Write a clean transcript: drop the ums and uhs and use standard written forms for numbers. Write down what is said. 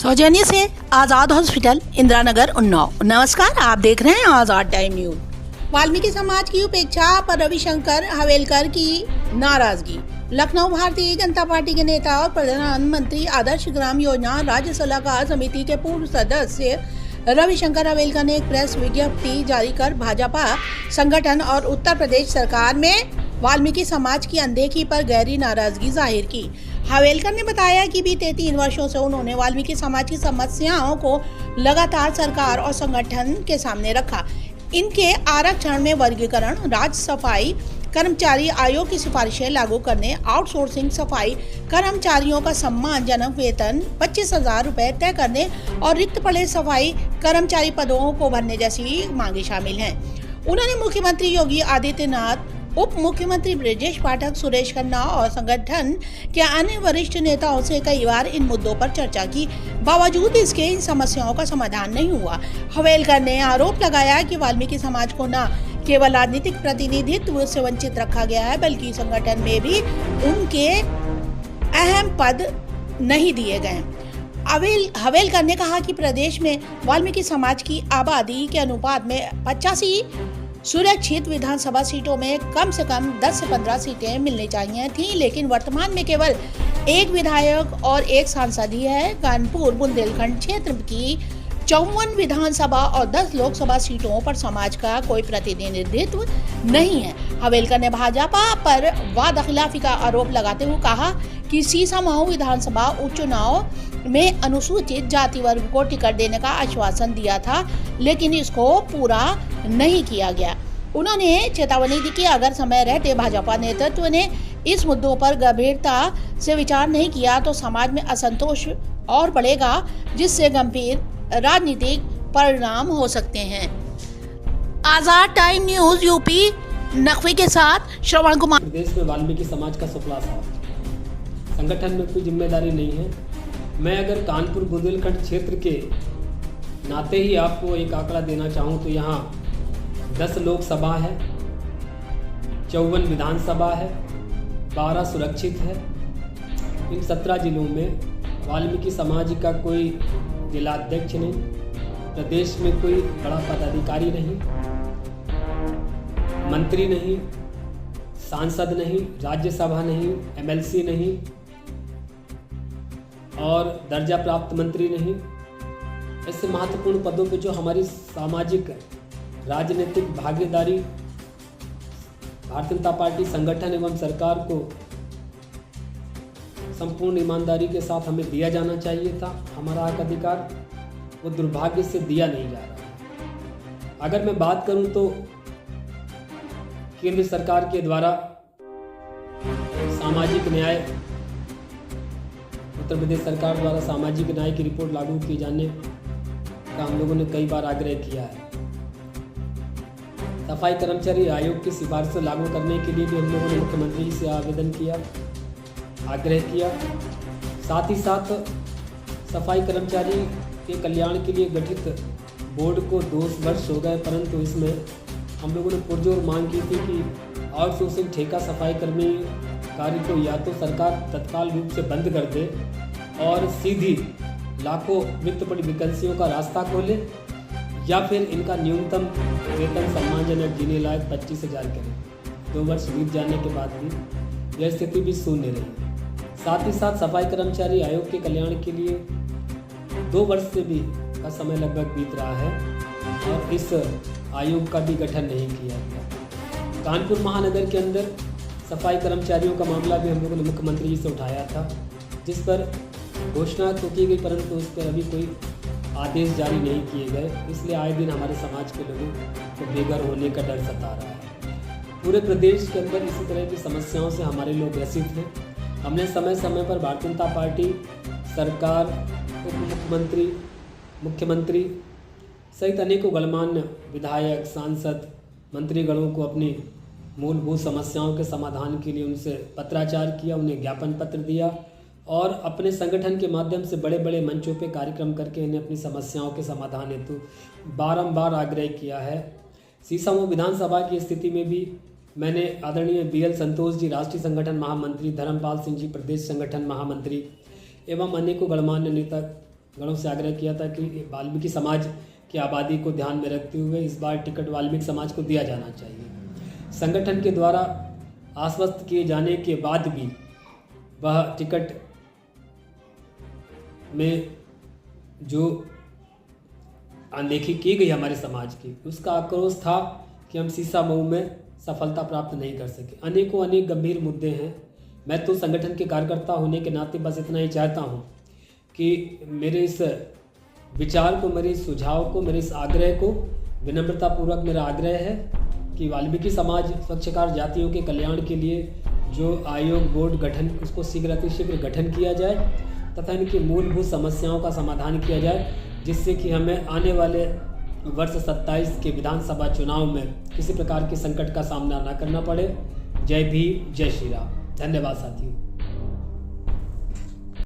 सौजन्य से आजाद हॉस्पिटल इंदिरा नगर उन्नाव। नमस्कार, आप देख रहे हैं आजाद टाइम न्यूज। वाल्मीकि समाज की उपेक्षा पर रविशंकर हवेलकर की नाराजगी। लखनऊ भारतीय जनता पार्टी के नेता और प्रधानमंत्री आदर्श ग्राम योजना राज्य सलाहकार समिति के पूर्व सदस्य रविशंकर हवेलकर ने एक प्रेस विज्ञप्ति जारी कर भाजपा संगठन और उत्तर प्रदेश सरकार में वाल्मीकि समाज की अनदेखी पर गहरी नाराजगी जाहिर की। हवेलकर ने बताया कि बीते 3 वर्षों से उन्होंने वाल्मीकि समाज की समस्याओं को लगातार सरकार और संगठन के सामने रखा। इनके आरक्षण में वर्गीकरण, राज्य सफाई कर्मचारी आयोग की सिफारिशें लागू करने, आउटसोर्सिंग सफाई कर्मचारियों का सम्मानजनक वेतन 25,000 रुपए तय करने और रिक्त पड़े सफाई कर्मचारी पदों को भरने जैसी मांगे शामिल हैं। उन्होंने मुख्यमंत्री योगी आदित्यनाथ, उप मुख्यमंत्री ब्रजेश पाठक, सुरेश खन्ना और संगठन के अन्य वरिष्ठ नेताओं से कई बार इन मुद्दों पर चर्चा की, बावजूद इसके इन समस्याओं का समाधान नहीं हुआ। हवेलकर ने आरोप लगाया कि वाल्मीकि समाज को न केवल राजनीतिक प्रतिनिधित्व से वंचित रखा गया है, बल्कि संगठन में भी उनके अहम पद नहीं दिए गए। हवेलकर ने कहा कि प्रदेश में वाल्मीकि समाज की आबादी के अनुपात में 85 सुरक्षित विधानसभा सीटों में कम से कम 10 से 15 सीटें मिलनी चाहिए थी, लेकिन वर्तमान में केवल 1 विधायक और 1 सांसद ही है। कानपुर बुंदेलखंड क्षेत्र की 54 विधानसभा और 10 लोकसभा सीटों पर समाज का कोई प्रतिनिधित्व नहीं है। हवेलकर ने भाजपा पर वादाखिलाफी का आरोप लगाते हुए कहा कि सीसामऊ विधानसभा उपचुनाव में अनुसूचित जाति वर्ग को टिकट देने का आश्वासन दिया था, लेकिन इसको पूरा नहीं किया गया। उन्होंने चेतावनी दी कि अगर समय रहते भाजपा नेतृत्व ने इस मुद्दों पर गंभीरता से विचार नहीं किया तो समाज में असंतोष और बढ़ेगा, जिससे गंभीर राजनीतिक परिणाम हो सकते हैं। आजाद टाइम न्यूज यूपी नकवी के साथ श्रवण कुमार। प्रदेश में वाल्मीकि समाज का सुफला साफ, संगठन में कोई जिम्मेदारी नहीं है। मैं अगर कानपुर बुंदेलखंड क्षेत्र के नाते ही आपको एक आंकड़ा देना चाहूँ तो यहाँ 10 लोकसभा है, 54 विधानसभा है, 12 सुरक्षित है। इन 17 जिलों में वाल्मीकि समाज का कोई जिलाध्यक्ष नहीं, प्रदेश में कोई बड़ा पदाधिकारी नहीं, मंत्री नहीं, सांसद नहीं, राज्यसभा नहीं, एमएलसी नहीं और दर्जा प्राप्त मंत्री नहीं। ऐसे महत्वपूर्ण पदों पे जो हमारी सामाजिक राजनीतिक भागीदारी भारतीय जनता पार्टी संगठन एवं सरकार को संपूर्ण ईमानदारी के साथ हमें दिया जाना चाहिए था, हमारा हक अधिकार, वो दुर्भाग्य से दिया नहीं जा रहा। अगर मैं बात करूं तो केंद्र सरकार के द्वारा सामाजिक न्याय, उत्तर प्रदेश सरकार द्वारा सामाजिक न्याय की रिपोर्ट लागू किए जाने का हम लोगों ने कई बार आग्रह किया है। सफाई कर्मचारी आयोग की सिफारिशें लागू करने के लिए भी हम लोगों ने मुख्यमंत्री जी से आवेदन किया, आग्रह किया। साथ ही साथ सफाई कर्मचारी के कल्याण के लिए गठित बोर्ड को 2 वर्ष हो गए, परंतु इसमें हम लोगों ने पुरजोर मांग की थी कि आउटसोर्सिंग ठेका सफाई कर्मी कार्य को या तो सरकार तत्काल रूप से बंद कर दे और सीधी लाखों रिक्त पड़ी वैकेंसियों का रास्ता खोले, या फिर इनका न्यूनतम वेतन सम्मानजनक जीने लायक 25,000 करें। 2 वर्ष बीत जाने के बाद भी यह स्थिति भी शून्य रही। साथ ही साथ सफाई कर्मचारी आयोग के कल्याण के लिए 2 वर्ष से भी का समय लगभग बीत रहा है और इस आयोग का भी गठन नहीं किया गया। कानपुर महानगर के अंदर सफाई कर्मचारियों का मामला भी हम लोगों ने मुख्यमंत्री जी से उठाया था, जिस पर घोषणा तो की गई, परंतु उस पर अभी कोई आदेश जारी नहीं किए गए। इसलिए आए दिन हमारे समाज के लोगों को बेघर होने का डर सता रहा है। पूरे प्रदेश के अंदर इसी तरह की समस्याओं से हमारे लोग ग्रसित हैं। हमने समय समय पर भारतीय जनता पार्टी सरकार, उप मुख्यमंत्री, मुख्यमंत्री सहित अनेकों गणमान्य विधायक, सांसद, मंत्रीगणों को अपनी मूलभूत समस्याओं के समाधान के लिए उनसे पत्राचार किया, उन्हें ज्ञापन पत्र दिया और अपने संगठन के माध्यम से बड़े बड़े मंचों पे कार्यक्रम करके इन्हें अपनी समस्याओं के समाधान हेतु बारंबार आग्रह किया है। सीसामऊ विधानसभा की स्थिति में भी मैंने आदरणीय BL संतोष जी, राष्ट्रीय संगठन महामंत्री, धर्मपाल सिंह जी, प्रदेश संगठन महामंत्री एवं अनेकों गणमान्य नेता गणों से आग्रह किया था कि वाल्मीकि समाज की आबादी को ध्यान में रखते हुए इस बार टिकट वाल्मीकि समाज को दिया जाना चाहिए। संगठन के द्वारा आश्वस्त किए जाने के बाद भी वह टिकट में जो अनदेखी की गई हमारे समाज की, उसका आक्रोश था कि हम सीसा मऊ में सफलता प्राप्त नहीं कर सके। अनेक गंभीर मुद्दे हैं। मैं तो संगठन के कार्यकर्ता होने के नाते बस इतना ही चाहता हूं कि मेरे इस विचार को, मेरे इस सुझाव को, मेरे इस आग्रह को, विनम्रतापूर्वक मेरा आग्रह है कि वाल्मीकि समाज स्वच्छकार जातियों के कल्याण के लिए जो आयोग बोर्ड गठन, उसको शीघ्र अतिशीघ्र गठन किया जाए तथा इनकी मूलभूत समस्याओं का समाधान किया जाए, जिससे कि हमें आने वाले वर्ष 27 के विधानसभा चुनाव में किसी प्रकार के संकट का सामना न करना पड़े। जय भीम, जय श्री राम। धन्यवाद साथियों।